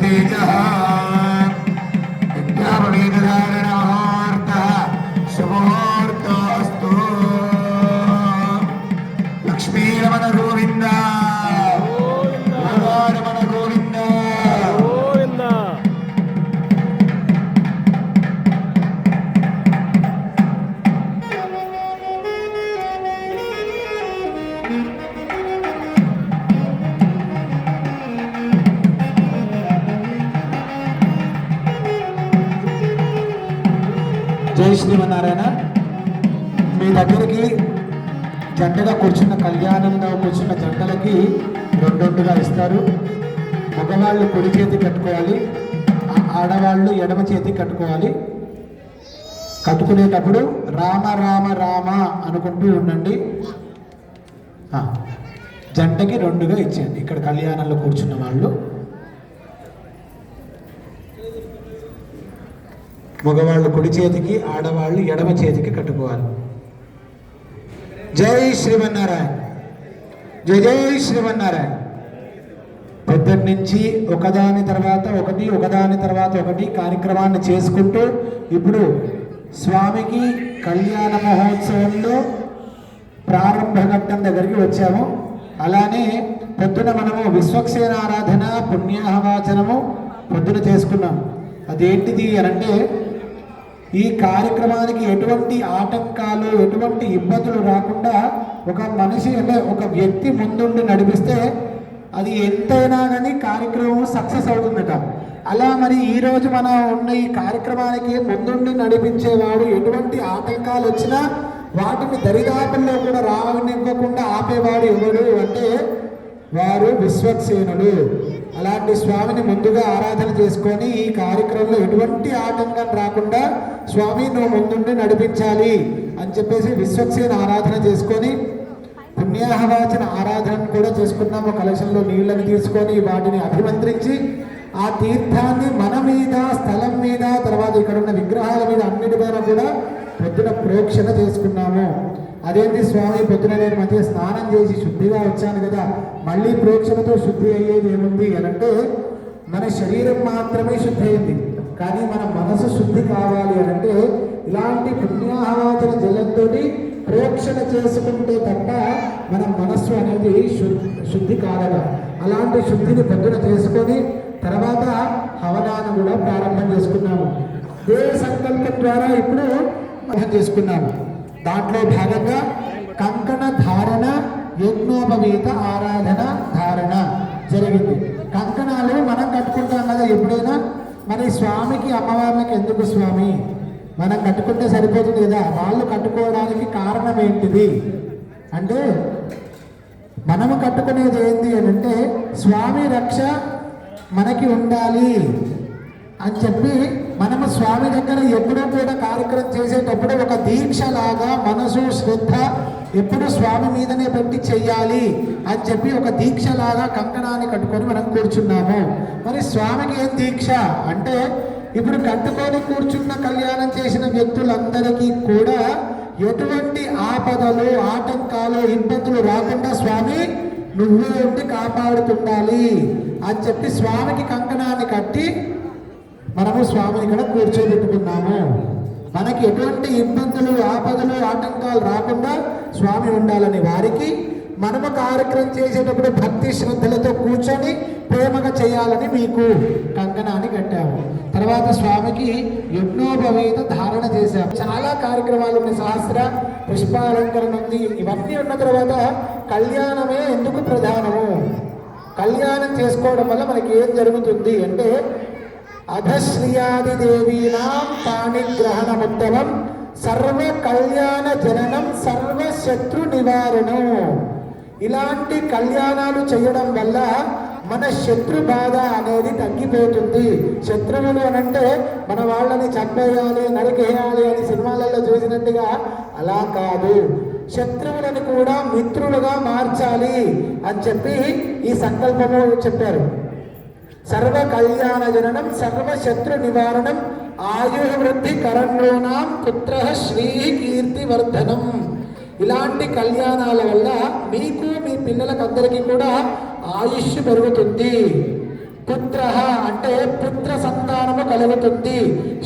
तेजः विद्यापीठधारणमुहूर्तः शुभमुहूर्तोऽस्तु। लक्ष्मीरमण गोविन्द रमण गोविन्द गोविन्द। జై శ్రీమన్నారాయణ. మీ దగ్గరికి జంటగా కూర్చున్న కళ్యాణంలో కూర్చున్న జంటలకి రెండొండుగా ఇస్తారు. మగవాళ్ళు కుడి చేతి కట్టుకోవాలి, ఆడవాళ్ళు ఎడమ చేతి కట్టుకోవాలి. కట్టుకునేటప్పుడు రామ రామ రామ అనుకుంటూ ఉండండి. జంటకి రెండుగా ఇచ్చేయండి. ఇక్కడ కళ్యాణంలో కూర్చున్న వాళ్ళు మగవాళ్ళు కుడి చేతికి, ఆడవాళ్ళు ఎడమ చేతికి కట్టుకోవాలి. జై శ్రీమన్నారాయణ, జై జై శ్రీమన్నారాయణ. పొద్దున్న నుంచి ఒకదాని తర్వాత ఒకటి ఒకదాని తర్వాత ఒకటి కార్యక్రమాన్ని చేసుకుంటూ ఇప్పుడు స్వామికి కళ్యాణ మహోత్సవంలో ప్రారంభ ఘట్టం దగ్గరికి వచ్చాము. అలానే పొద్దున మనము విశ్వక్సేన ఆరాధన పుణ్యాహవాచనము పొద్దున చేసుకున్నాము. అదేంటిది అనంటే ఈ కార్యక్రమానికి ఎటువంటి ఆటంకాలు ఎటువంటి ఇబ్బందులు రాకుండా ఒక మనిషి అంటే ఒక వ్యక్తి ముందుండి నడిపిస్తే అది ఎంతైనా కానీ కార్యక్రమం సక్సెస్ అవుతుందట. అలా మరి ఈరోజు మనం ఉన్న ఈ కార్యక్రమానికి ముందుండి నడిపించేవాడు ఎటువంటి ఆటంకాలు వచ్చినా వాటిని దరిదాపుల్లో కూడా రానివ్వకుండా ఆపేవాడు ఎవరు అంటే వారు విశ్వక్సేనులు. అలాంటి స్వామిని ముందుగా ఆరాధన చేసుకొని ఈ కార్యక్రమంలో ఎటువంటి ఆటంకం రాకుండా స్వామి నువ్వు ముందుండి నడిపించాలి అని చెప్పేసి విశ్వక్సేన ఆరాధన చేసుకొని పుణ్యాహవాచన ఆరాధన కూడా చేసుకున్నాము. కలశంలో నీళ్ళని తీసుకొని వాటిని అభిమంత్రించి ఆ తీర్థాన్ని మన మీద, స్థలం మీద, తర్వాత ఇక్కడ ఉన్న విగ్రహాల మీద అన్నిటిపైన కూడా పొద్దున ప్రోక్షణ చేసుకున్నాము. అదేంటి స్వామి పొద్దున నేను మధ్య స్నానం చేసి శుద్ధిగా వచ్చాను కదా, మళ్ళీ ప్రోక్షణతో శుద్ధి అయ్యేది ఏముంది అనంటే మన శరీరం మాత్రమే శుద్ధి అయింది, కానీ మన మనసు శుద్ధి కావాలి అనంటే ఇలాంటి పుణ్యాహవాచన జలంతో ప్రోక్షణ చేసుకుంటే తప్ప మన మనస్సు అనేది శుద్ధి కాదట. అలాంటి శుద్ధిని పొద్దున చేసుకొని తర్వాత హవనాన్ని కూడా ప్రారంభం చేసుకున్నాము. ఏ సంకల్పం ద్వారా ఇప్పుడు చేసుకున్నాము. దాంట్లో భాగంగా కంకణ ధారణ, యజ్ఞోపవీత ఆరాధన ధారణ జరిగింది. కంకణాలు మనం కట్టుకుంటాం కదా ఎప్పుడైనా, మరి స్వామికి అమ్మవార్లకి ఎందుకు స్వామి మనం కట్టుకుంటే సరిపోతుంది కదా, వాళ్ళు కట్టుకోవడానికి కారణం ఏంటిది అంటే మనము కట్టుకునేది ఏంటి అని అంటే స్వామి రక్ష మనకి ఉండాలి అని చెప్పి మనము స్వామి దగ్గర ఎప్పుడూ కూడా కార్యక్రమం చేసేటప్పుడు ఒక దీక్షలాగా మనసు శ్రద్ధ ఎప్పుడు స్వామి మీదనే పెట్టి చెయ్యాలి అని చెప్పి ఒక దీక్షలాగా కంకణాన్ని కట్టుకొని మనం కూర్చున్నాము. మరి స్వామికి ఏం దీక్ష అంటే ఇప్పుడు కట్టుకొని కూర్చున్న కళ్యాణం చేసిన వ్యక్తులందరికీ కూడా ఎటువంటి ఆపదలు ఆటంకాలు ఇబ్బందులు రాకుండా స్వామి నువ్వే ఉండి కాపాడుతుండాలి అని చెప్పి స్వామికి కంకణాన్ని కట్టి మనము స్వామిని ఇక్కడ కూర్చోబెట్టుకున్నాము. మనకి ఎటువంటి ఇబ్బందులు ఆపదలు ఆటంకాలు రాకుండా స్వామి ఉండాలని వారికి మనము కార్యక్రమం చేసేటప్పుడు భక్తి శ్రద్ధలతో కూర్చొని ప్రేమగా చేయాలని మీకు కంకణాన్ని కట్టాము. తర్వాత స్వామికి యజ్ఞోపవీత ధారణ చేశాము. చాలా కార్యక్రమాలు ఉన్నాయి, సహస్ర పుష్పాలంకరణ ఉంది. ఇవన్నీ ఉన్న తర్వాత కళ్యాణమే ఎందుకు ప్రధానము, కళ్యాణం చేసుకోవడం వల్ల మనకి ఏం జరుగుతుంది అంటే అధశ్రియాది దేవీనాం పాణిగ్రహణముత్తమం సర్వ కళ్యాణ జననం సర్వ శత్రు నివారణం. ఇలాంటి కళ్యాణాలు చేయడం వల్ల మన శత్రు బాధ అనేది తగ్గిపోతుంది. శత్రువులు అనంటే మన వాళ్ళని చంపేయాలి నరికేయాలి అని సినిమాలలో చూసినట్టుగా అలా కాదు, శత్రువులను కూడా మిత్రులుగా మార్చాలి అని చెప్పి ఈ సంకల్పము చెప్పారు. సర్వ కళ్యాణ జననం సర్వ శత్రు నివారణం ఆయు వృద్ధి కరణ్యోనాం పుత్ర శ్రీ కీర్తి వర్ధనం. ఇలాంటి కళ్యాణాల వల్ల మీకు మీ పిల్లలకందరికీ కూడా ఆయుష్ పెరుగుతుంది, పుత్ర అంటే పుత్ర సంతానము కలుగుతుంది.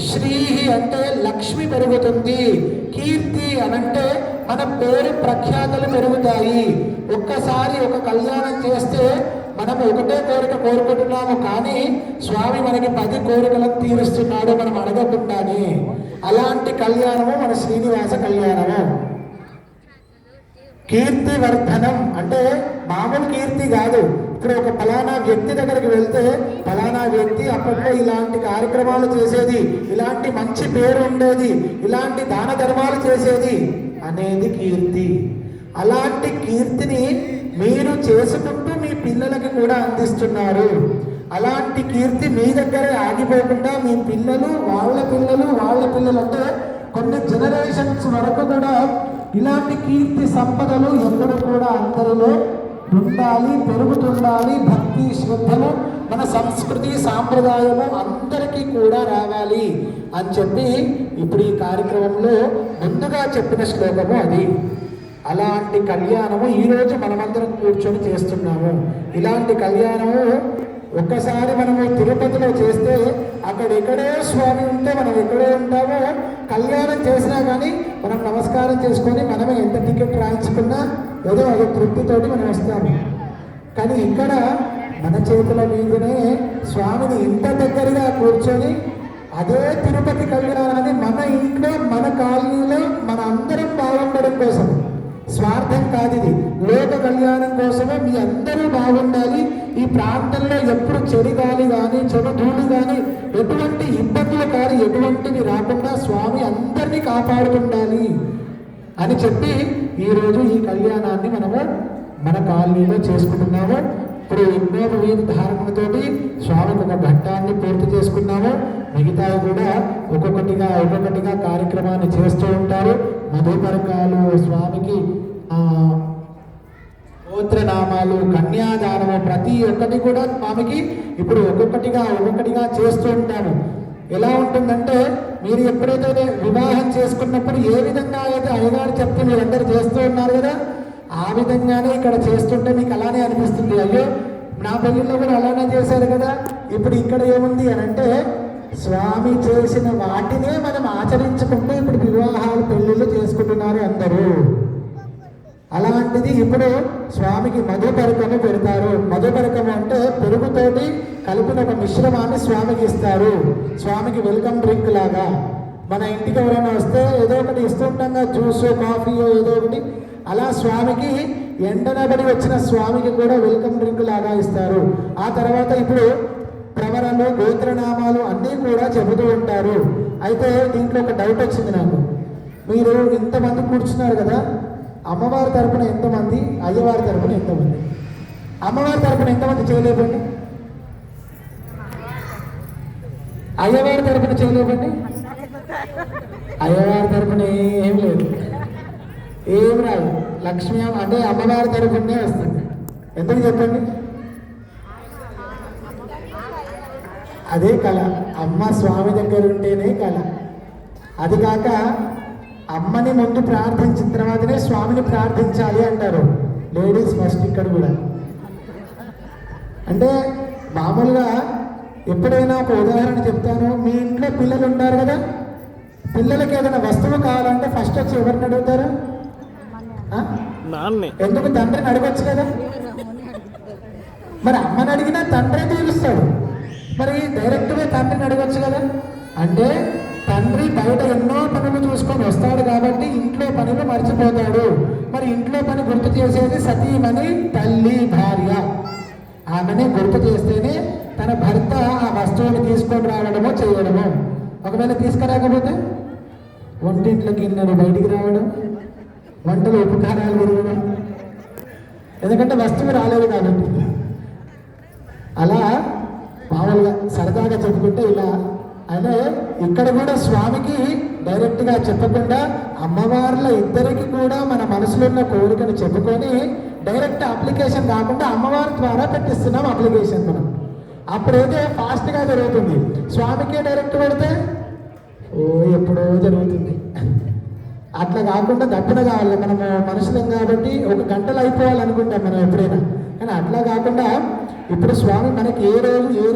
శ్రీ అంటే లక్ష్మి పెరుగుతుంది. కీర్తి అనంటే మన పేరు ప్రఖ్యాతలు పెరుగుతాయి. ఒక్కసారి ఒక కళ్యాణం చేస్తే మనము ఒకటే కోరిక కోరుకుంటున్నాము, కానీ స్వామి మనకి 10 కోరికలను తీరుస్తున్నాడు మనం అడగకుండానే. అలాంటి కళ్యాణము మన శ్రీనివాస కళ్యాణము. కీర్తివర్ధనం అంటే మామూలు కీర్తి కాదు. ఇప్పుడు ఒక ఫలానా వ్యక్తి దగ్గరికి వెళ్తే ఫలానా వ్యక్తి అప్పట్లో ఇలాంటి కార్యక్రమాలు చేసేది, ఇలాంటి మంచి పేరు ఉండేది, ఇలాంటి దాన ధర్మాలు చేసేది అనేది కీర్తి. అలాంటి కీర్తిని మీరు చేసుకుంటూ మీ పిల్లలకి కూడా అందిస్తున్నారు. అలాంటి కీర్తి మీ దగ్గరే ఆగిపోకుండా మీ పిల్లలు వాళ్ళ పిల్లలు అంటే కొన్ని జనరేషన్స్ వరకు కూడా ఇలాంటి కీర్తి సంపదలు ఎక్కడ కూడా అందరిలో ఉండాలి, పెరుగుతుండాలి. భక్తి శ్రద్ధలు మన సంస్కృతి సాంప్రదాయము అందరికీ కూడా రావాలి అని చెప్పి ఇప్పుడు ఈ కార్యక్రమంలో ముందుగా చెప్పిన శ్లోకము అది. అలాంటి కళ్యాణము ఈరోజు మనమందరం కూర్చొని చేస్తున్నాము. ఇలాంటి కళ్యాణము ఒక్కసారి మనము తిరుపతిలో చేస్తే అక్కడెక్కడో స్వామి ఉంటే మనం ఎక్కడో ఉంటామో, కళ్యాణం చేసినా కానీ మనం నమస్కారం చేసుకొని మనమే ఎంత టికెట్ రాయించుకున్నా ఏదో అదో తృప్తితోటి మనం వస్తాము. కానీ ఇక్కడ మన చేతుల మీదనే స్వామిని ఇంత దగ్గరగా కూర్చొని అదే తిరుపతి కళ్యాణాన్ని మన ఇంట్లో మన కాలనీలో మన అందరం బాగుండడం కోసం, స్వార్థం కాదు ఇది, లోక కళ్యాణం కోసమే మీ అందరూ బాగుండాలి. ఈ ప్రాంతంలో ఎప్పుడు చెడు గాలి కానీ చెడు ధూళి కానీ ఎటువంటి ఇబ్బందులు కానీ ఎటువంటివి రాకుండా స్వామి అందరినీ కాపాడుతుండాలి అని చెప్పి ఈరోజు ఈ కళ్యాణాన్ని మనము మన కాలనీలో చేసుకుంటున్నాము. ఇప్పుడు యజ్ఞోపవీత ధారణతోటి స్వామికి ఒక ఘట్టాన్ని పూర్తి చేసుకున్నాము. మిగతావి కూడా ఒక్కొక్కటిగా కార్యక్రమాన్ని చేస్తూ ఉంటారు. మధుపరకాలు, స్వామికి గోత్రనామాలు, కన్యాదానము, ప్రతి ఒక్కటి కూడా స్వామికి ఇప్పుడు ఒక్కొక్కటిగా చేస్తూ ఉంటాము. ఎలా ఉంటుందంటే మీరు ఎప్పుడైతే వివాహం చేసుకున్నప్పుడు ఏ విధంగా అయితే అయ్యగారు చెప్తే మీరందరూ చేస్తూ ఉన్నారు కదా, ఆ విధంగానే ఇక్కడ చేస్తుంటే మీకు అలానే అనిపిస్తుంది. అయ్యో నా పెళ్ళిలో కూడా అలానే చేశారు కదా. ఇప్పుడు ఇక్కడ ఏముంది అని అంటే స్వామి చేసిన వాటినే మనం ఆచరించుకుంటూ ఇప్పుడు వివాహాలు పెళ్ళిళ్ళు చేసుకుంటున్నారు అందరూ. అలాంటిది ఇప్పుడు స్వామికి మధుపరకము పెడతారు. మధుపరకము అంటే పెరుగుతోటి కలిపిన ఒక మిశ్రమాన్ని స్వామికి ఇస్తారు. స్వామికి వెల్కమ్ డ్రింక్ లాగా. మన ఇంటికి ఎవరైనా వస్తే ఏదో ఒకటి ఇస్తుంటాం, జ్యూస్ కాఫీయో ఏదో ఒకటి. అలా స్వామికి ఎండనబడి వచ్చిన స్వామికి కూడా వెల్కమ్ డ్రింక్ లాగా ఇస్తారు. ఆ తర్వాత ఇప్పుడు ప్రవరలు, గోత్రనామాలు అన్నీ కూడా చెబుతూ ఉంటారు. అయితే దీంట్లో ఒక డౌట్ వచ్చింది నాకు. మీరు ఇంతమంది కూర్చున్నారు కదా, అమ్మవారి తరపున ఎంతమంది, అయ్యవారి తరపున ఎంతమంది? అమ్మవారి తరపున ఎంతమంది చేయలేదండి? అయ్యవారి తరపున చేయలేదండి? అయ్యవారి తరపున ఏం లేదు, ఏం రాదు. లక్ష్మీ అంటే అమ్మవారి తరపునే వస్తుంది. ఎందుకు చెప్పండి? అదే కళ. అమ్మ స్వామి దగ్గర ఉంటేనే కళ. అది కాక అమ్మని ముందు ప్రార్థించిన తర్వాతనే స్వామిని ప్రార్థించాలి అంటారు లేడీస్ ఫస్ట్. ఇక్కడ కూడా అంటే మామూలుగా ఎప్పుడైనా ఒక ఉదాహరణ చెప్తాను. మీ ఇంట్లో పిల్లలు ఉంటారు కదా, పిల్లలకి ఏదైనా వస్తువు కావాలంటే ఫస్ట్ వచ్చి ఎవరిని అడుగుతారు? ఎందుకు? తండ్రిని అడగచ్చు కదా. మరి అమ్మని అడిగినా తండ్రే తీరుస్తాడు, మరి డైరెక్ట్గా తండ్రిని అడగచ్చు కదా. అంటే తండ్రి బయట ఎన్నో పనులు చూసుకొని వస్తాడు కాబట్టి ఇంట్లో పనులు మర్చిపోతాడు. మరి ఇంట్లో పని గుర్తు చేసేది సతీమణి, తల్లి, భార్య. ఆమెని గుర్తు చేస్తేనే తన భర్త ఆ వస్తువుని తీసుకొని రావడమో చేయడము. ఒకవేళ తీసుకురాకపోతే వంటింట్లో గిన్నెలు బయటికి రావడం, వంటలు ఉపకారాలు పెరగడం, ఎందుకంటే వస్తువు రాలేదు కాబట్టి. అలా మామూలుగా సరదాగా చెప్పుకుంటే ఇలా. అదే ఇక్కడ కూడా స్వామికి డైరెక్ట్గా చెప్పకుండా అమ్మవార్ల ఇద్దరికి కూడా మన మనసులో ఉన్న కోరికను చెప్పుకొని డైరెక్ట్ అప్లికేషన్ కాకుండా అమ్మవారి ద్వారా పెట్టిస్తున్నాం అప్లికేషన్ మనం. అప్పుడైతే ఫాస్ట్గా జరుగుతుంది. స్వామికే డైరెక్ట్ పెడితే ఎప్పుడో జరుగుతుంది. అట్లా కాకుండా దప్పున కావాలి. మనము మనుషులం కాబట్టి ఒక గంటలు అయిపోవాలనుకుంటాం మనం ఎప్పుడైనా. కానీ అట్లా కాకుండా ఇప్పుడు స్వామి మనకి ఏ రోజు ఏ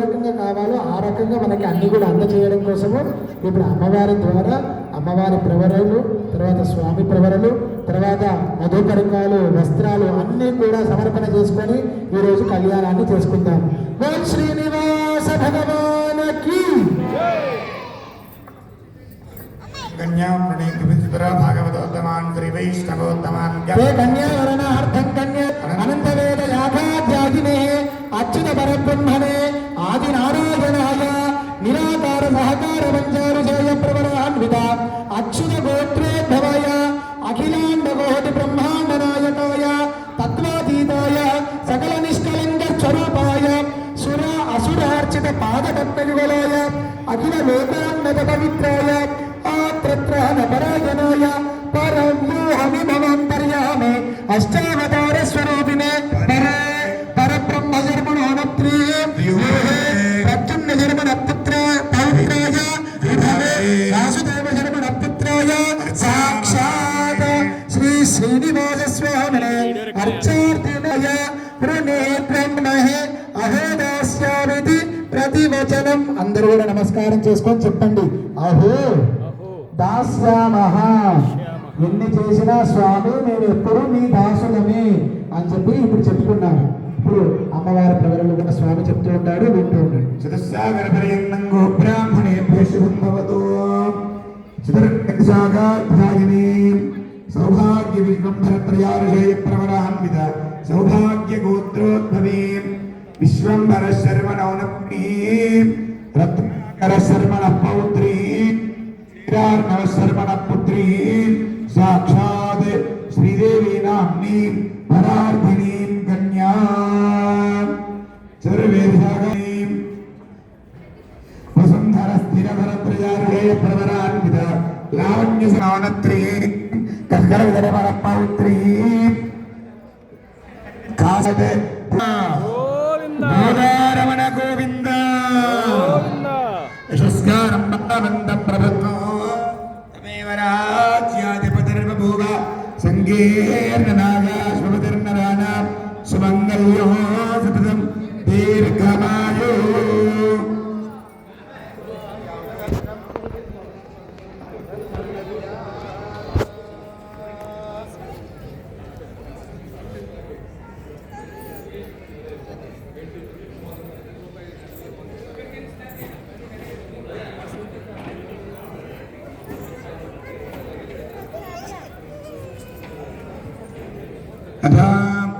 కావాలో ఆ రకంగా మనకి అన్ని కూడా అందజేయడం కోసము ఇప్పుడు అమ్మవారి ద్వారా అమ్మవారి ప్రవరలు, తర్వాత స్వామి ప్రవరలు, తర్వాత మధుపరికాలు, వస్త్రాలు అన్నీ కూడా సమర్పణ చేసుకొని ఈరోజు కళ్యాణాన్ని చేసుకుందాం. ఓం శ్రీనివాస భగవానకి భాగవతోత్తమాన్ శ్రీ వైష్ణవోత్తమాన్ కన్యావరణార్థం కన్యా అనంతవేద యాగాధ్యాగినే అచ్యుత పరబ్రహ్మణే ఆది నారాయణాయ నిరాకార సహకార వంచారు జయ ప్రవరాన్విత అచ్యుత గోత్రోద్భవాయ అఖిలాండ కోటి బ్రహ్మాండ నాయకాయ తత్వాతీతాయ సకల నిష్కలంక స్వరూపాయ సుర అసురార్చిత పాదపద్మయుగలాయ అఖిల లోకాన్నత పవిత్రాయ ఆత్రత్రాణ పరాయణాయ పరమోహమిమవంతర్యామి అష్టావతార స్వరూపిణే పరబ్రహ్మ జన్మనోనత్రీ ప్రత్యుమ్న జన్మన పుత్ర పవిత్రాయ వాసుదేవ జన్మన పుత్రాయ సాక్షాత్ శ్రీ శ్రీనివాస స్వామినే అర్చార్థినాయ పునేత్రమహే అహోదాస్యామితి ప్రతివచనం. అందరూ కూడా నమస్కారం చేసుకొని చెప్పండి అహో దాస్యామహ. ఎన్ని చేసినా స్వామి నేను ఎప్పుడు నీ దాసులమే అని చెప్పి ఇప్పుడు చెప్పుకున్నాను. ఇప్పుడు అమ్మవారి ప్రవరలు కూడా స్వామి చెప్తూ ఉంటాడు, వింటూ ఉంటాడు. చతుస్సాగర పర్యంగో బ్రాహ్మణేభ్యో శుభం భవతు. చతుర్సాగాధ్యాయిని సౌభాగ్య విశ్వంభర త్రయారుషేయ ప్రవరాన్విత సౌభాగ్య గోత్రోద్భవీ విశ్వంభర శర్మణౌనప్రీ రత్నాకర శర్మణ పౌత్రీ శర్మణ పుత్రీ సాక్షాత్ శ్రీదేవి నామ్నీ పరార్థినీం కన్యా సర్వేశాగీం వసుంధర స్థిరధర త్రయారుషేయ ప్రవరాన్విత లావణ్య సనత్రీ కస్కర విదరమణ పౌత్రీ కాసత్ గోదారమణ గోవింద యశస్కారం భక్తవంత ప్రభుత్వం రాజ్యాధిపతిర్వభూవ సంగీర్ణనాగా శుభధర్మరాణ సుమంగళ్యో సతతం దీర్ఘమాయు.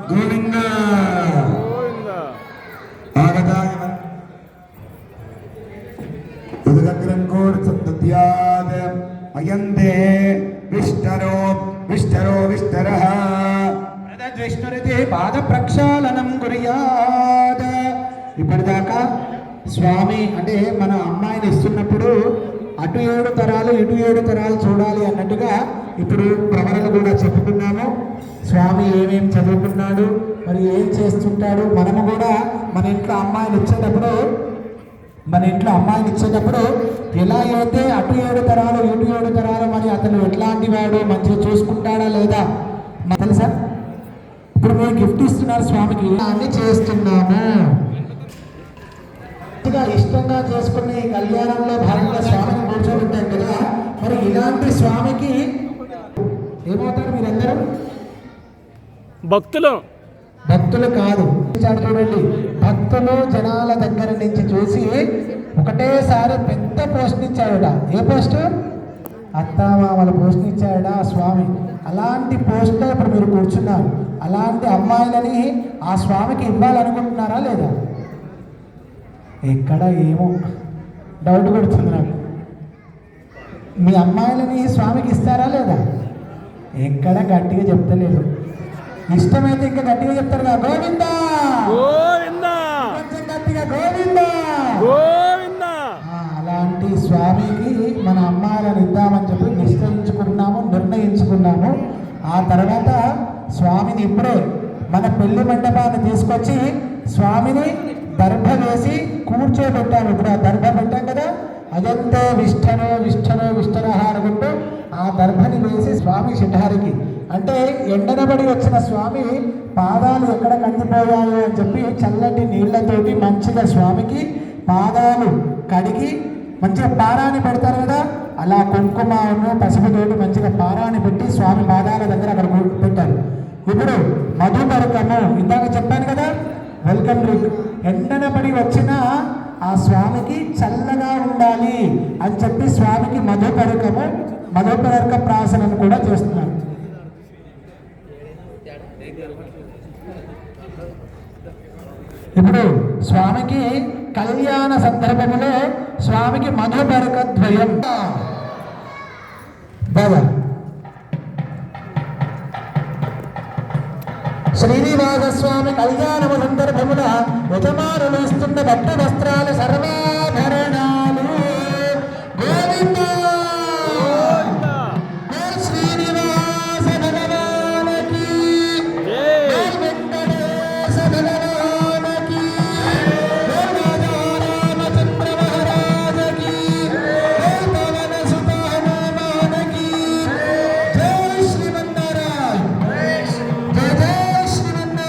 గోవింద ఆగతాయ ఉదగ్రంకోర్సత్యాద్ అయంతే విష్టరో విష్టరో విష్టరః ప్రదద్విష్ణురితే పాద ప్రక్షాళనం కుర్యాద్. ఇప్పటిదాకా స్వామి అంటే మన అమ్మాయిని ఇస్తున్నప్పుడు అటు 7 తరాలు ఇటు 7 తరాలు చూడాలి అన్నట్టుగా ఇప్పుడు ప్రవరలు కూడా చెప్పుకున్నాము. స్వామి ఏమేమి చదువుకున్నాడు, మరి ఏం చేస్తుంటాడు. మనము కూడా మన ఇంట్లో అమ్మాయిని ఇచ్చేటప్పుడు ఎలా అయితే అటు 7 తరాలు ఇటు 7 తరాలు మరి అతను ఎట్లాంటి వాడు, మంచిగా చూసుకుంటాడా లేదా మనకు తెలుసా. ఇప్పుడు మేము గిఫ్ట్ ఇస్తున్నారు స్వామికి, అన్ని చేస్తున్నాము. ఇష్టంగా చేసుకునే ఈ కళ్యాణంలో భాగంగా స్వామిని కూర్చోబెట్టాం కదా, మరి ఇలాంటి స్వామికి ఏమవుతారు మీరందరూ? భక్తులు కాదు, చూడండి, భక్తులు జనాల దగ్గర నుంచి చూసి ఒకటేసారి పెద్ద పోస్ట్ ఇచ్చాడట. ఏ పోస్ట్? అత్తామామల పోస్ట్ ఇచ్చాడట ఆ స్వామి. అలాంటి పోస్ట్లో ఇప్పుడు మీరు కూర్చున్నారు. అలాంటి అమ్మాయిలని ఆ స్వామికి ఇవ్వాలనుకుంటున్నారా లేదా? ఎక్కడ ఏమో డౌట్ కొడుతుంది నాకు. మీ అమ్మాయిలని స్వామికి ఇస్తారా లేదా? ఎక్కడ గట్టిగా చెప్తలేదు. ఇష్టమైతే ఇంకా గట్టిగా చెప్తారు కదా, గోవిందా గోవిందా, కొంచెం గట్టిగా గోవిందా గోవిందా. అలాంటి స్వామికి మన అమ్మాయిలను ఇద్దామని చెప్పి నిర్ణయించుకున్నాము. ఆ తర్వాత స్వామిని ఇప్పుడే మన పెళ్లి మండపాన్ని తీసుకొచ్చి స్వామిని దర్భ వేసి కూర్చోబెట్టాము. ఇప్పుడు ఆ దర్భ పెట్టాం కదా, అదంతా విష్ఠనో విష్ఠనో విష్ఠనః అనుకుంటూ ఆ దర్భని వేసి స్వామి శిఠారికి అంటే ఎండనబడి వచ్చిన స్వామి పాదాలు ఎక్కడ కందిపోయాయో అని చెప్పి చల్లటి నీళ్లతోటి మంచిగా స్వామికి పాదాలు కడిగి మంచిగా పారాని పెడతారు కదా, అలా కుంకుమను పసుపుతోటి మంచిగా పారాని పెట్టి స్వామి పాదాల దగ్గర అక్కడ పెట్టారు. ఇప్పుడు మధుపరకము ఇందాక చెప్పాను కదా, వెల్కమ్ డ్రింక్. ఎండన పడి వచ్చిన ఆ స్వామికి చల్లగా ఉండాలి అని చెప్పి స్వామికి మధుపరక ప్రాసనను కూడా చేస్తున్నారు. ఇప్పుడు స్వామికి కళ్యాణ సందర్భములో స్వామికి మధుపరక ద్వయం బాబా శ్రీనివాస స్వామి కళ్యాణము సందర్భమున యజమానులు ఇస్తున్న పట్టు వస్త్రాలు సర్వాభరణాలు గోవింద శ్రీనివాస భగవానకి వెంకటేశ భగవానకి రామచంద్ర మహారాజకి పవన సుత హనుమానకి జై శ్రీమన్నారాయణ జయ జయ శ్రీమన్నారాయణ.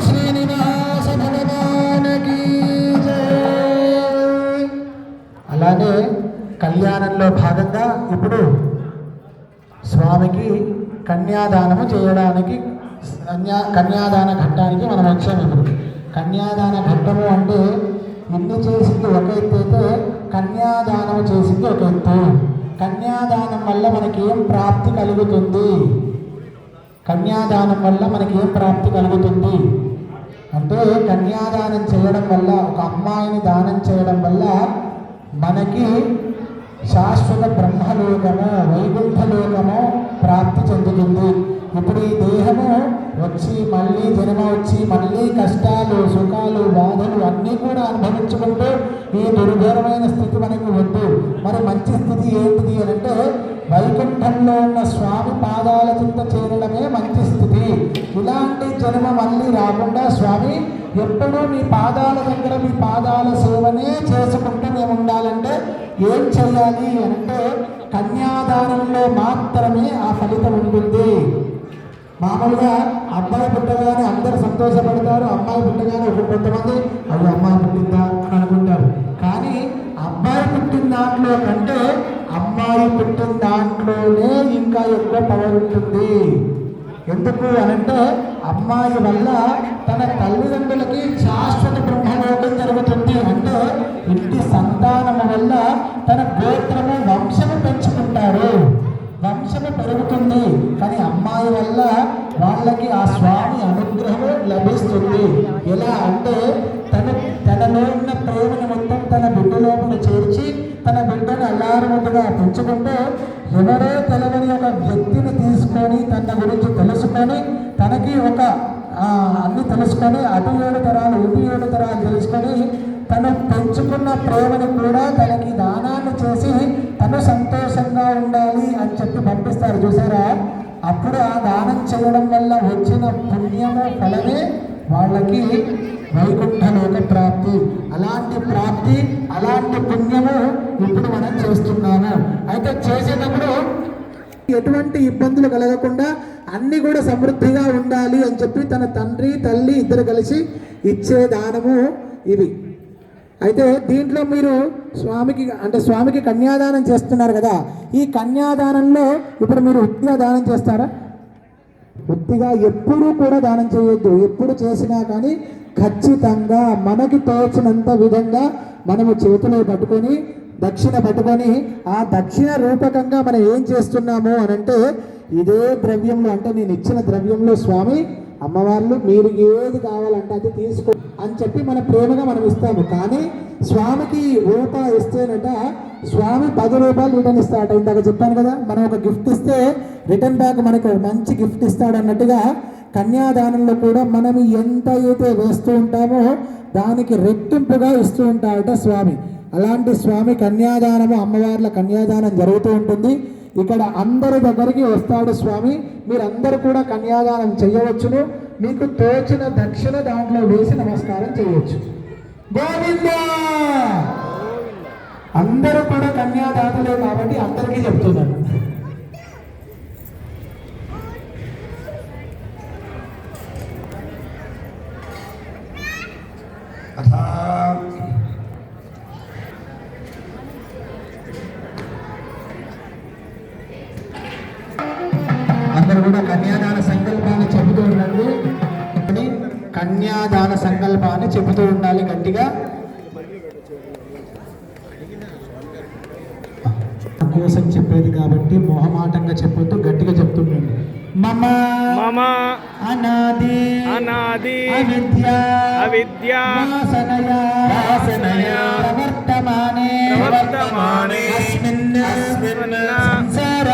శ్రీనివాస భగవానకి జై. అలానే కళ్యాణంలో భాగంగా ఇప్పుడు స్వామికి కన్యాదానము చేయడానికి కన్యాదాన ఘట్టానికి మనం వచ్చాము. ఇప్పుడు కన్యాదాన ఘట్టము అంటే ఇన్ని చేసింది ఒక ఎత్తు అయితే కన్యాదానము చేసింది ఒక ఎత్తు. కన్యాదానం వల్ల మనకి ఏం ప్రాప్తి కలుగుతుంది, కన్యాదానం వల్ల మనకి ఏం ప్రాప్తి కలుగుతుంది అంటే, కన్యాదానం చేయడం వల్ల, ఒక అమ్మాయిని దానం చేయడం వల్ల మనకి శాశ్వత బ్రహ్మలోకము వైకుంఠలోకము ప్రాప్తి చెందుతుంది. ఇప్పుడు ఈ దేహము వచ్చి మళ్ళీ జన్మ వచ్చి మళ్ళీ కష్టాలు సుఖాలు బాధలు అన్నీ కూడా అనుభవించుకుంటూ ఈ దుర్భరమైన స్థితి మనకు వద్దు. మరి మంచి స్థితి ఏంటిది అని అంటే, వైకుంఠంలో ఉన్న స్వామి పాదాల చింత చేరడమే మంచి స్థితి. ఇలాంటి జన్మ మళ్ళీ రాకుండా స్వామి ఎప్పుడూ మీ పాదాల దగ్గర మీ పాదాల సేవనే చేసుకుంటూ మేము ఉండాలంటే ఏం చేయాలి అంటే, కన్యాదానంలో మాత్రమే ఆ ఫలితం ఉంటుంది. మామూలుగా అబ్బాయి పుట్టగానే అందరూ సంతోషపడతారు, అమ్మాయి పుట్టగానే కొంతమంది అయ్యో అమ్మాయి పుట్టిందా అని అనుకుంటారు. కానీ అబ్బాయి పుట్టిన దాంట్లో కంటే అమ్మాయి పుట్టిన దాంట్లోనే ఇంకా ఎక్కువ పవర్ ఉంటుంది. ఎందుకు అనంటే, అమ్మాయి వల్ల తన తల్లిదండ్రులకి శాశ్వత బ్రహ్మలోకం జరుగుతుంది. అంటే ఇంటి సంతానము వల్ల తన గోత్రము వంశము పెంచుకుంటారు, వంశము పెరుగుతుంది. కానీ అమ్మాయి వల్ల వాళ్ళకి ఆ స్వామి అనుగ్రహము లభిస్తుంది. ఎలా అంటే, తనలో ఉన్న ప్రేమను మొత్తం తన బిడ్డ లోపల చేర్చి తన బిడ్డను అల్లారముద్దుగా పెంచుకుంటూ, ఎవరో తెలవని ఒక వ్యక్తిని తీసుకొని తన గురించి తెలుసుకొని తనకి ఒక అన్ని తెలుసుకొని అటు 7 తరాలు ఇటు 7 తరాలు తెలుసుకొని తను పెంచుకున్న ప్రేమను కూడా తనకి దానాన్ని చేసి తను సంతోషంగా ఉండాలి అని చెప్పి పంపిస్తారు చూసారా. అప్పుడు ఆ దానం చేయడం వల్ల వచ్చిన పుణ్యము ఫలమే వాళ్ళకి వైకుంఠలోక ప్రాప్తి. అలాంటి ప్రాప్తి అలాంటి పుణ్యము ఇప్పుడు మనం చేస్తున్నాము. అయితే చేసేటప్పుడు ఎటువంటి ఇబ్బందులు కలగకుండా అన్ని కూడా సమృద్ధిగా ఉండాలి అని చెప్పి తన తండ్రి తల్లి ఇద్దరు కలిసి ఇచ్చే దానము ఇవి. అయితే దీంట్లో మీరు స్వామికి కన్యాదానం చేస్తున్నారు కదా, ఈ కన్యాదానంలో ఇప్పుడు మీరు ఉత్తిగా దానం చేస్తారా? ఉత్తిగా ఎప్పుడూ కూడా దానం చేయొద్దు. ఎప్పుడు చేసినా కానీ ఖచ్చితంగా మనకి తోచినంత విధంగా మనము చేతిలో పట్టుకొని దక్షిణ పట్టుకొని ఆ దక్షిణ రూపకంగా మనం ఏం చేస్తున్నాము అని అంటే ఇదే ద్రవ్యంలో, అంటే నేను ఇచ్చిన ద్రవ్యంలో స్వామి అమ్మవార్లు మీరు ఏది కావాలంటే అది తీసుకో అని చెప్పి మన ప్రేమగా మనం ఇస్తాము. కానీ స్వామికి రూపాయి ఇస్తేనట స్వామి 10 రూపాయలు రిటర్న్ ఇస్తాడట. ఇందాక చెప్పాను కదా, మనం ఒక గిఫ్ట్ ఇస్తే రిటర్న్ బ్యాక్ మనకు మంచి గిఫ్ట్ ఇస్తాడు అన్నట్టుగా కన్యాదానంలో కూడా మనం ఎంత అయితే వేస్తూ ఉంటామో దానికి రెట్టింపుగా ఇస్తూ ఉంటాడట స్వామి. అలాంటి స్వామి కన్యాదానము, అమ్మవార్ల కన్యాదానం జరుగుతూ ఉంటుంది. ఇక్కడ అందరి దగ్గరికి వస్తాడు స్వామి. మీరందరూ కూడా కన్యాదానం చేయవచ్చును. మీకు తోచిన దక్షిణ దాంట్లో వేసి నమస్కారం చేయవచ్చు. గోవిందా! అందరూ కూడా కన్యాదాతలే కాబట్టి అందరికీ చెప్తున్నాను. అందరూ కూడా కన్యాదాన సంకల్పాన్ని చెబుతూ ఉండండి. కన్యాదాన సంకల్పాన్ని చెబుతూ ఉండాలి గట్టిగా. కోసం చెప్పేది కాబట్టి మొహమాటంగా చెప్పొద్దు, గట్టిగా చెప్తుండండి. మమ మమ అనాది అనాది అవిద్య అవిద్య వాసనయా వాసనయా ప్రవర్తమానే ప్రవర్తమానే అస్మిన్ సంసార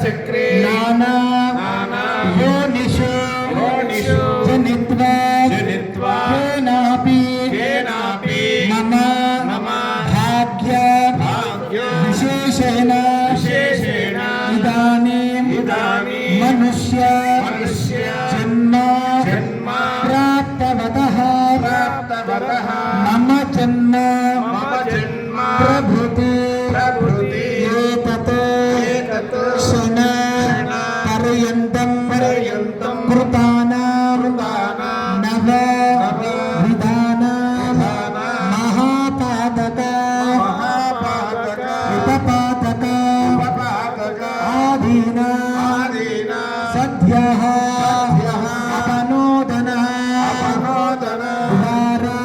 చక్రే నానా నానా యోనిషు జనిత్వా కేనాపి మమ భాగ్య విశేషేణ ఇదానీం మనుష్య జన్మ ప్రాప్తవతః మమ జన్మ ప్రభృతి ఏతత్ క్షణ పర్యంతం కృతానాం నవ విధానాం మహాపాతక ఉపపాతక ఆదీనా సద్యః అపనోదనః వారా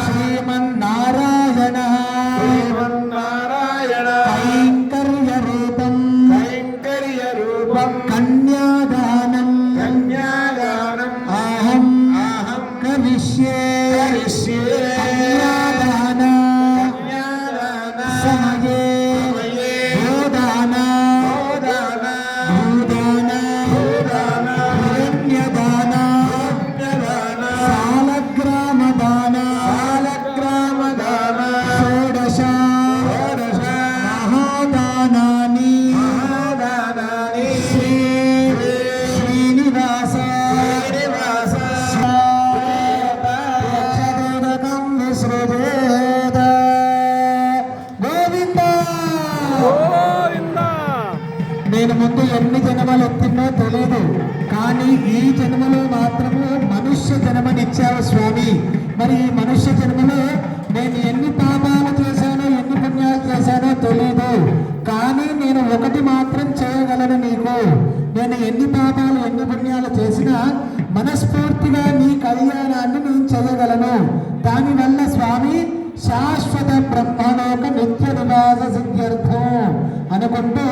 శ్రీమన్నారాయణః కైంకర్య రూపం కన్యాదానం అహం కరిష్యే కన్యాదాన సమయే భూదాన హిరణ్యదాన సాలగ్రామదాన షోడశ మహాదానాని శ్రీనివాస యక్షదేవకం విసృజేత. గోవిందా! గోవిందా! నేను ముందు ఎన్ని జన్మలు ఎత్తినో తెలియదు, కానీ ఈ జన్మలో మాత్రము మనుష్య జన్మనిచ్చావు స్వామి. మరి ఈ మనుష్య జన్మలో నేను ఎన్ని పాపాలు చేశానో ఎన్ని పుణ్యాలు చేశానో తెలియదు, కానీ నేను ఒకటి మాత్రం చేయగలను నీకు. నేను ఎన్ని పాపాలు ఎన్ని పుణ్యాలు చేసినా మనస్ఫూర్తిగా నీ కళ్యాణాన్ని నేను చేయగలను. దానివల్ల స్వామి శాశ్వత బ్రహ్మలోక నిత్య నివాస సిద్ధ్యర్థం అనుకుంటూ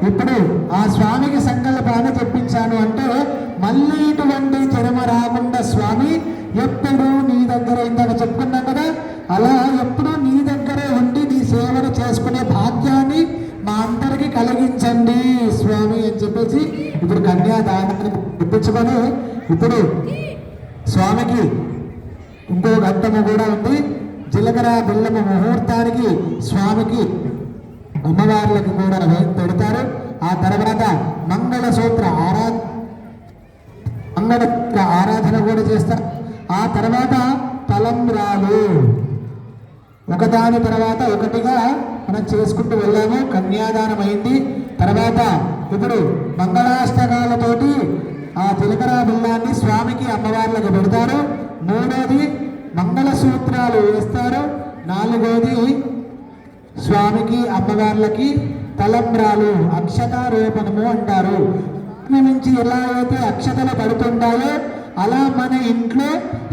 ఇప్పుడు ఆ స్వామికి సంకల్పాన్ని చెప్పించాను. అంటే మళ్ళీ ఇటువంటి జన్మ రాకుండా స్వామి ఎప్పుడు నీ దగ్గర, ఇందాక చెప్పుకున్నాం కదా, అలా ఎప్పుడు నీ దగ్గరే ఉండి నీ సేవను చేసుకునే భాగ్యాన్ని మా అందరికీ కలిగించండి స్వామి అని చెప్పేసి ఇప్పుడు కన్యాదానాన్ని ఇప్పించుకొని ఇప్పుడు స్వామికి ఇంకో ఘట్టము కూడా ఉంది. జీలకర్ర బెల్లము ముహూర్తానికి స్వామికి అమ్మవార్లకు కూడా పెడతారు. ఆ తర్వాత మంగళసూత్ర ఆరాధన కూడా చేస్తారు. ఆ తర్వాత తలంబ్రాలు ఒకదాని తర్వాత ఒకటిగా మనం చేసుకుంటూ వెళ్ళాము. కన్యాదానం అయింది. తర్వాత ఇప్పుడు మంగళాష్టకాలతోటి ఆ జీలకర్ర బెల్లాన్ని స్వామికి అమ్మవార్లకు పెడతారు. మూడోది మంగళసూత్రాలు వేస్తారు. నాలుగోది స్వామికి అమ్మవార్లకి తలంబ్రాలు అక్షతారోపణము అంటారు. నుంచి ఎలా అయితే అక్షతలు పడుతుంటాయో అలా మన ఇంట్లో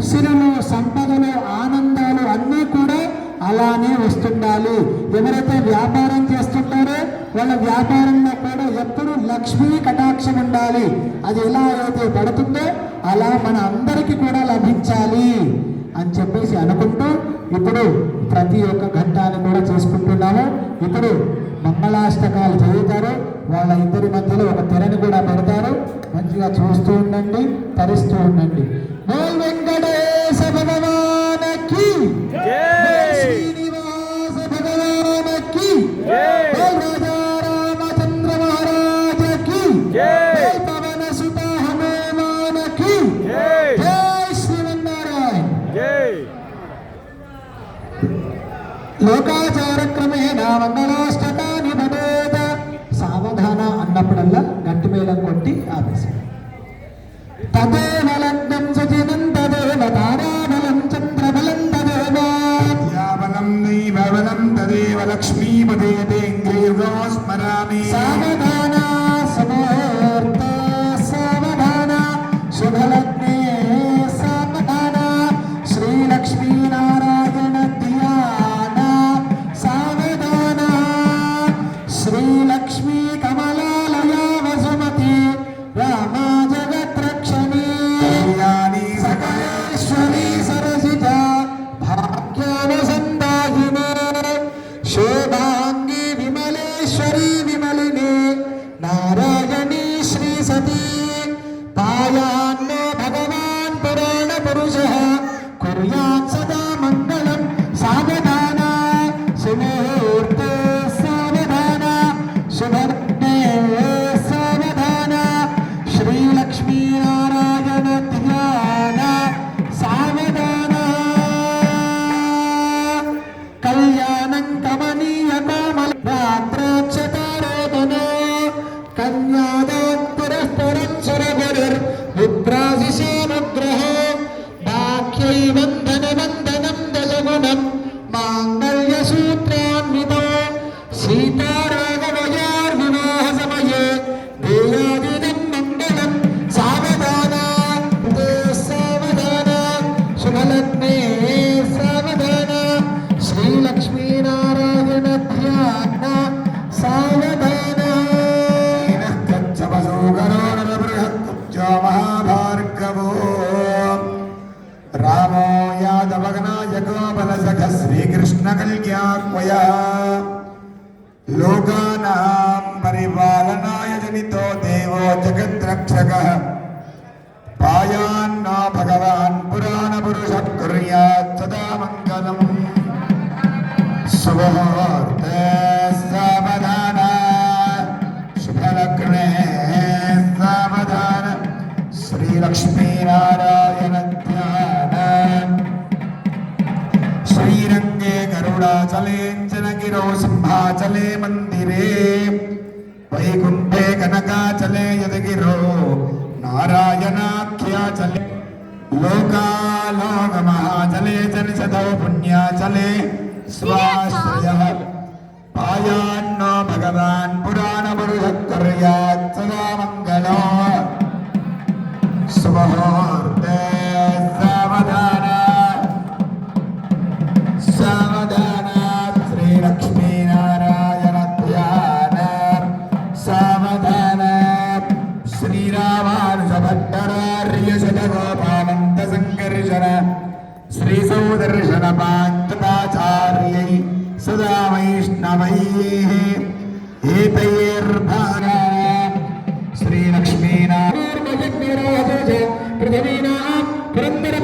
సిరులు, సంపదలు, ఆనందాలు అన్నీ కూడా అలానే వస్తుండాలి. ఎవరైతే వ్యాపారం చేస్తుంటారో వాళ్ళ వ్యాపారంలో కూడా ఎప్పుడు లక్ష్మీ కటాక్షం ఉండాలి. అది ఎలా అయితే పడుతుందో అలా మన అందరికీ కూడా లభించాలి అని చెప్పేసి అనుకుంటూ ఇప్పుడు ప్రతి ఒక్క ఘట్టాన్ని కూడా చేసుకుంటున్నాము. ఇప్పుడు మంగళాష్టకాలు చదువుతారు. వాళ్ళ ఇద్దరి మధ్యలో ఒక తెరని కూడా పెడతారు. మంచిగా చూస్తూ ఉండండి, తరిస్తూ ఉండండి. బోల్ వెంకటేశ భగవానకి, శ్రీనివాస భగవానకి, బోల్ రాజా రామచంద్ర మహారాజకి, బోల్ పవన సుత హనుమానకి, జై శ్రీమన్నారాయణ. లోకాచారక్రమేణ మంగళాష్టకాని పఠేత. సావధాన అన్నప్పుడల్లా గట్టి మేళం కొట్టి ఆపేశారు. తదేవ లగ్నం సుజినం తదేవ తారాబలం చంద్రబలం తదేవ బలం దైవబలం తదేవ లక్ష్మీపదేంద్రియుగో స్మరామి. సావధాన సమూర్త సావధాన శుభలగ్నే సావధాన శ్రీలక్ష్మీనారాయణ ధ్యాన సావధాన శ్రీలక్ష్మీ కమలాలయ వసుమతి రామా జగత్రక్షణి కళ్యాణి సకలేశ్వరి సరసిజ భాగ్యానుసందాయిని శోభాంగి విమలేశ్వరి విమలిని నారాయణి శ్రీ సతీ పాయాన్నో భగవాన్ పురాణ పురుష కుర్యాత్ సదా మంగళం. సావధాన సుముహూర్తే సావధాన శుభలగ్నే సావధాన శ్రీలక్ష్మీనారాయణ ధ్యాన సావధాన కళ్యాణం కమనీయ కోమల రాత్రాక్షతారోదనో కన్యాదాత్ పురఃపురం సురగురుర్ విప్రాశిషేనుగ్రహో బాక్యై వందన వందనం దశగుణం మాంగళ్య సూత్రాన్వితో సీతారాఘవయోర్వివాహ సమయే దేయాదిదం మంగళం. సావధాన సావధాన శుభలగ్నే సావధాన శ్రీలక్ష్మీనారాయణ ధ్యాన సావధాన. మహాభార్గవో రామో యాదవగనాయకో బలసఖ శ్రీకృష్ణ కల్యాణ్వయ లోకానాం పరిపాలనాయ జనితో దేవో జగద్రక్షకః పాయాన్నో భగవాన్ పురాణ పురుష కుర్యాత్ సదా మంగళం. శుభముహూర్తే సావధాన శుభలగ్నే సావధాన శ్రీలక్ష్మీనారాయణ ధ్యాన. శ్రీరంగే గరుడాచలేంచన గిరౌ సింహాచలే మందిరే వైకుంఠే కనకాచలే యదగిరో నారాయణాఖ్యాచలే లోకాలోక మహాచలే జనిషదౌ పుణ్యాచలే స్వాశ్రయః పాయాన్నో భగవాన్ పురాణ పురుష కుర్యాత్ సదా మంగళం. శుభముహూర్తే సావధాన సావధాన శ్రీలక్ష్మీనారాయణ ధ్యాన సావధాన శ్రీరామానుజ భట్టరార్య శతగోపానంద సంకర్షణ శ్రీ సౌదర్శన పాంచతాచార్యై సదా వైష్ణవైః ఏతైర్భార శ్రీలక్ష్మీనారాయణ పృథివీనాం పురందర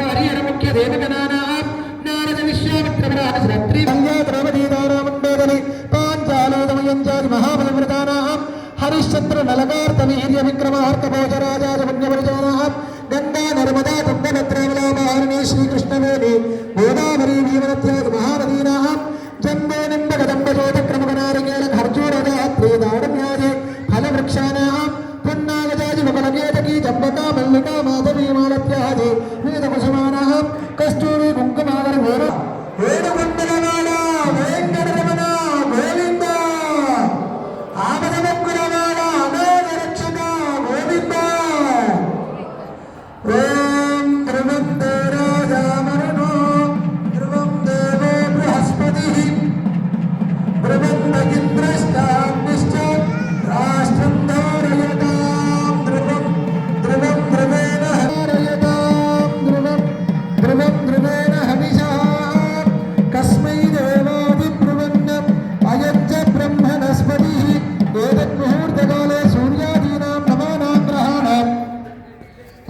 హరిహర ముఖ్య దేవగణానాం నారద విశ్వామిత్ర శ్రీ ద్రౌపదీదారామండోదరి పాంచాలోదమయంచాది మహాబలవ్రతానాం హరిశ్చంద్ర నలకార్త వీర్య విక్రమార్క భోజరాజాజ పుణ్యపరిజానాం గంగా నర్మదా తుంగభద్రావలామహారిణి శ్రీకృష్ణవేణి గోదావరి భీమనద్యాది మహానదీనాం జంబో నింబగదంబజోతక్రమగనారికేళ ఖర్జూరదాత్రీ దాడమ్యాది ఫలవృక్షానాం పున్నాగజాజి మకలకేతకీ జంబకా మల్లికా మాధవీ మాలత్యాది వేదకుసుమానాం కస్తూరి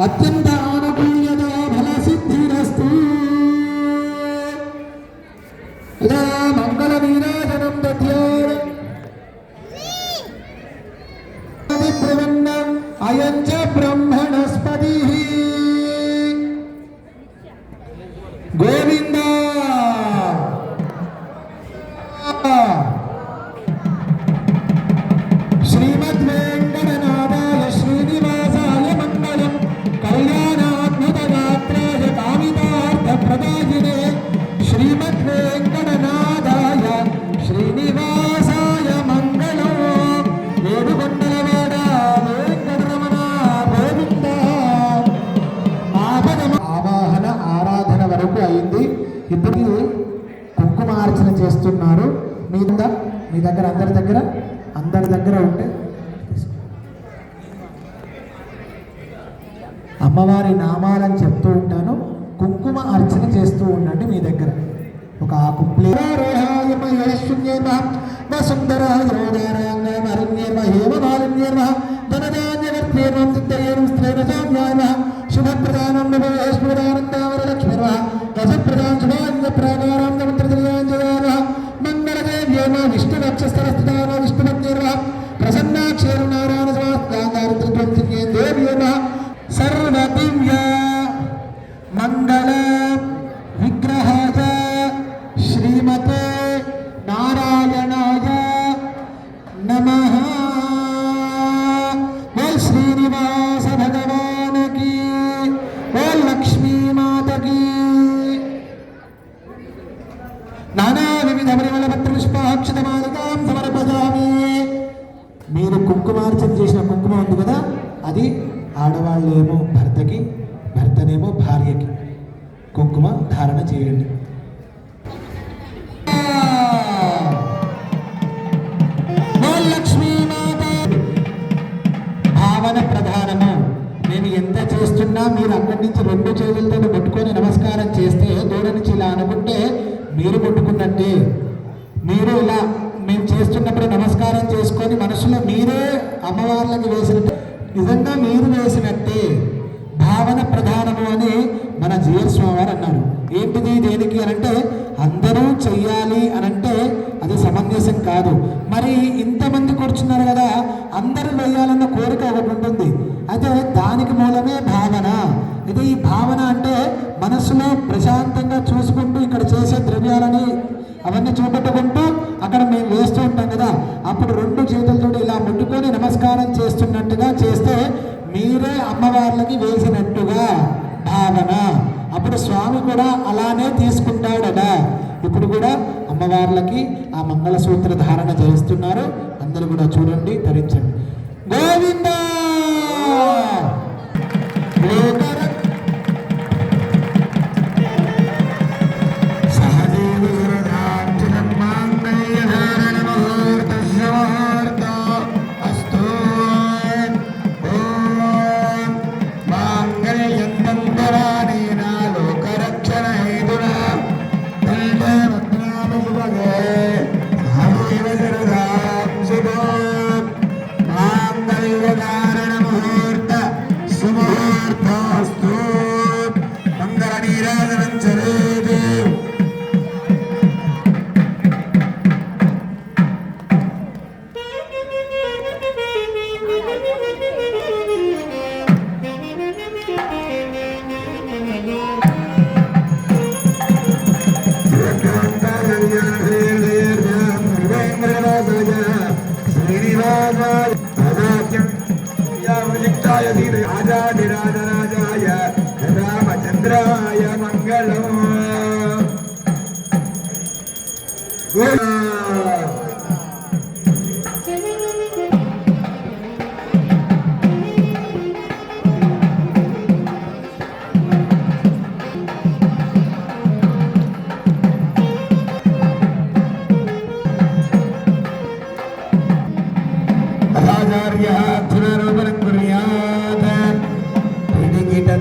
అత్యంత ఆనుకూల్యత ఫల సిద్ధిరస్తు యదా మంగళ నీరాజనం దధ్యాయ ప్రవన్న అయం చ బ్రహ్మణస్పతి గోవింద శ్రీమద్వేంకటనాథాయ శ్రీనివాసాయ మంగళం కళ్యాణాద్భుతగాత్రాయ కామితార్థప్రదాయినే శ్రీమద్వేంకటనాథాయ శ్రీనివాసాయ మంగళం ఏడుకొండలవాడ వెంకటరమణ గోవింద ఆవాహన ఆరాధన వరకు అయింది. ఇప్పటికీ కుంకుమార్చన చేస్తున్నారు. మీ దగ్గర అందరి దగ్గర ఉంటే అమ్మవారి నామాలను చెప్తూ ఉంటాను. కుంకుమ అర్చన చేస్తూ ఉండండి. మీ దగ్గర ఒక ఆకు శుభప్రదానం మంగళదేవ్యేమ విష్ణువక్షస్థలస్థితాన విష్ణుమన్యేర్వ ప్రసన్నాక్షేరు నారాయణ దేవ్యేమ సర్వదివ్య మంగళ విగ్రహాయ శ్రీమతే నారాయణాయ నమః. ఓం శ్రీనివాస భగవానికి, ఓం లక్ష్మీ మాతకి. నానా వివిధ పరిమళ పత్ర పుష్పాక్షతమాలికాం సమర్పయామి. మీరు కుంకుమార్చన చేసిన కుంకుమ ఉంది కదా, అది ఆడవాళ్ళేమో భర్తకి, భర్తనేమో భార్యకి కుంకుమ ధారణ చేయండి. భావన ప్రధానము. నేను ఎంత చేస్తున్నా మీరు అక్కడి నుంచి రెండు చేతులతో పట్టుకొని నమస్కారం చేస్తే దూరం నుంచి ఇలా అనుకుంటే మీరు కొట్టుకున్నట్టే. మీరు ఇలా మేము చేస్తున్నప్పుడు నమస్కారం చేసుకొని మనసులో మీరే అమ్మవార్లకి వేసినట్టు, నిజంగా మీరు వేసినట్టే. భావన ప్రధానము అని మన జిఎస్ స్వామి వారు అన్నారు. ఏంటిది దేనికి అనంటే అందరూ చెయ్యాలి అనంటే అది సమంజసం కాదు. మరి ఇంతమంది కూర్చున్నారు కదా, అందరూ వేయాలన్న కోరిక ఒకటి ఉంటుంది. అయితే దానికి మూలమే భావన. ఇది ఈ భావన అంటే మనసులో ప్రశాంతంగా చూసుకుంటూ ఇక్కడ చేసే ద్రవ్యాలని అవన్నీ చూపెట్టుకుంటూ అక్కడ మేము వేస్తూ ఉంటాం కదా, అప్పుడు రెండు చేతులతో ఇలా ముట్టుకొని నమస్కారం చేస్తున్నట్టుగా చేస్తే మీరే అమ్మవార్లకి వేసినట్టుగా భావన. అప్పుడు స్వామి కూడా అలానే తీసుకుంటాడట. ఇప్పుడు కూడా అమ్మవార్లకి ఆ మంగళసూత్ర ధారణ చేస్తున్నారు. అందరూ కూడా చూడండి, ధరించండి. గోవింద రాజాధిరాజరాజాయ రామచంద్రాయ మంగళం.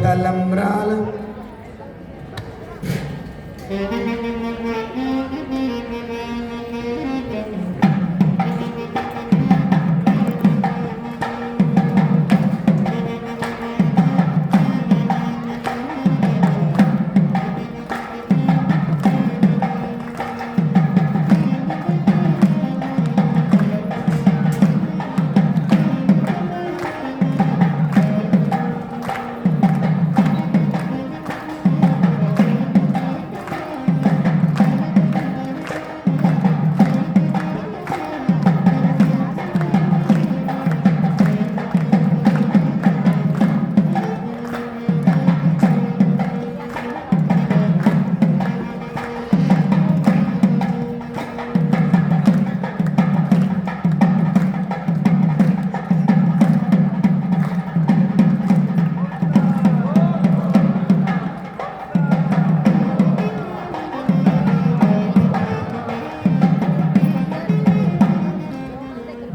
తలంబ్రాలు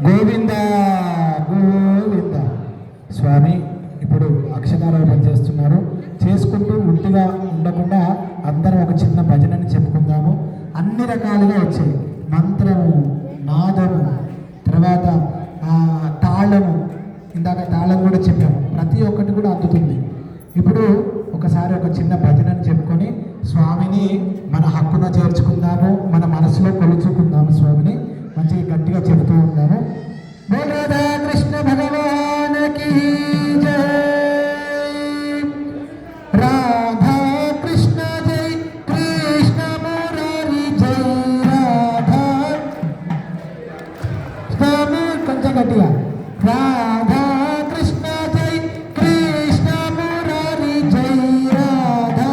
గోవింద గోవింద. స్వామి ఇప్పుడు అక్షరారోపణ చేస్తున్నారు. చేసుకుంటూ ఉట్టిగా ఉండకుండా అందరం ఒక చిన్న భజనని చెప్పుకుందాము. అన్ని రకాలుగా వచ్చాయి. మంత్రము, నాదము, తర్వాత తాళము. ఇందాక తాళం కూడా చెప్పాము. ప్రతి ఒక్కటి కూడా అందుతుంది. ఇప్పుడు ఒకసారి ఒక చిన్న భజనని చెప్పుకొని స్వామిని మన హక్కున చేర్చుకుందాము. మన మనసులో కొలుచుకుందాము. స్వామిని మంచిగా గట్టిగా చెబుతూ ఉందాము. బోలో కృష్ణ భగవానికి జై. రాధా కృష్ణ జై, కృష్ణ మురారి జై. రాధా స్వామి కొంచెం గట్టిగా. రాధా కృష్ణ జై, కృష్ణ మురారి జై. రాధా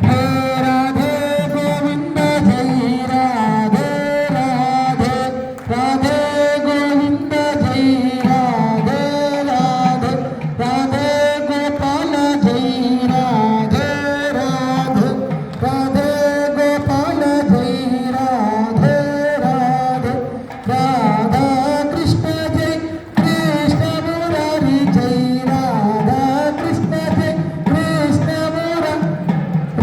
హే రాధే గోవింద జై. రాధే రాధే రాధే గోవింద జై. రాధే రాధే రాధే గోపాల జై. రాధే రాధే రాధే గోపాల జై. రాధే రాధే రాధా కృష్ణ జై, కృష్ణ మురారి జై. రాధా కృష్ణ జై, కృష్ణ మురారి.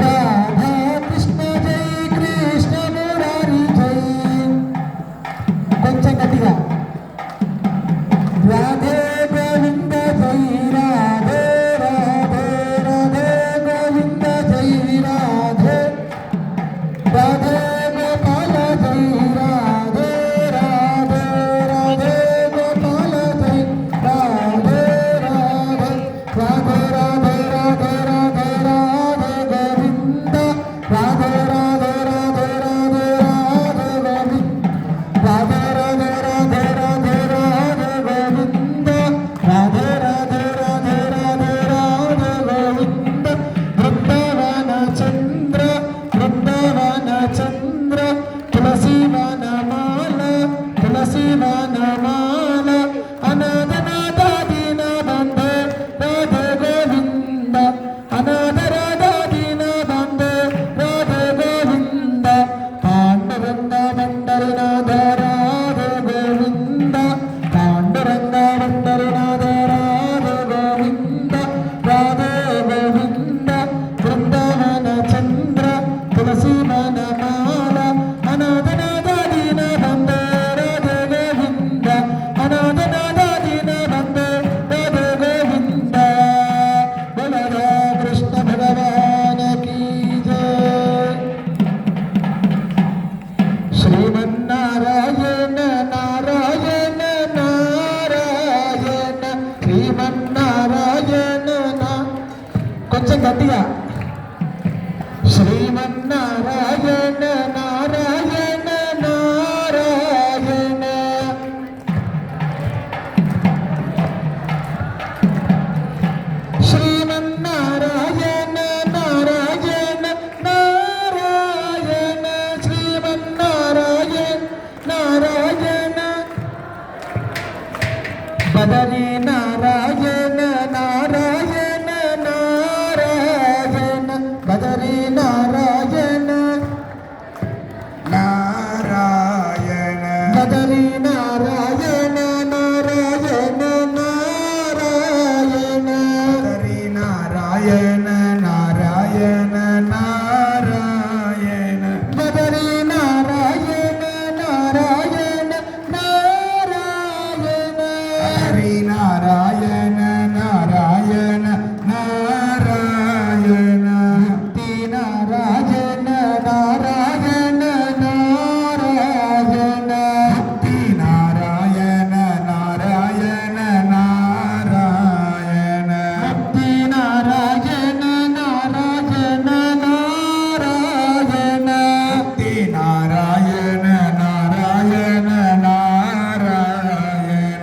రాధా కృష్ణ జై, కృష్ణ మురారి జై. కొంచెం గట్టిగా. రాధే గోవింద జై. రాధే రాధే రాధే గోవింద జై. రాధే రాధే గోపాల జై. రాధే రాధే రాధే గోపాల జై. రాధే రాధే రాధే రాధే రాధే రాధే రాధే గోవింద. రాధే రాధే రాధే రాధే రాధే గోవింద. రాధే రాధే రాధే రాధే రాధే గోవింద. రాధే రాధే రాధే రాధే రాధే గోవింద. బృందావన చంద్ర, బృందావన చంద్ర. తులసి వనమాల, తులసి వనమాల. అనాథనాథ దీన బంధే రాధే గోవింద. అనాథ రాధా దీన బంధే రాధే గోవింద. పాండురంగ బండరినాథ రాధే గోవింద. పాండురంగ బండరినాథ రాధే గోవింద. రాధే గోవింద. బృందావన చంద్ర, తులసి వనమాల. అనాథనాథ దీన బంధే రాధే గోవింద. అనాథనాథ దీన బంధే రాధే గోవింద. బోలో కృష్ణ భగవానికి జై. శ్రీమన్నారాయణ నారాయణ నారాయణ. శ్రీమన్నారాయణ కొంచెం గట్టిగా. శ్రీమన్నారాయణ నారాయణ నారాయణ. శ్రీమన్నారాయణ నారాయణ నారాయణ. శ్రీమన్నారాయణ నారాయణ. బదరీనాథ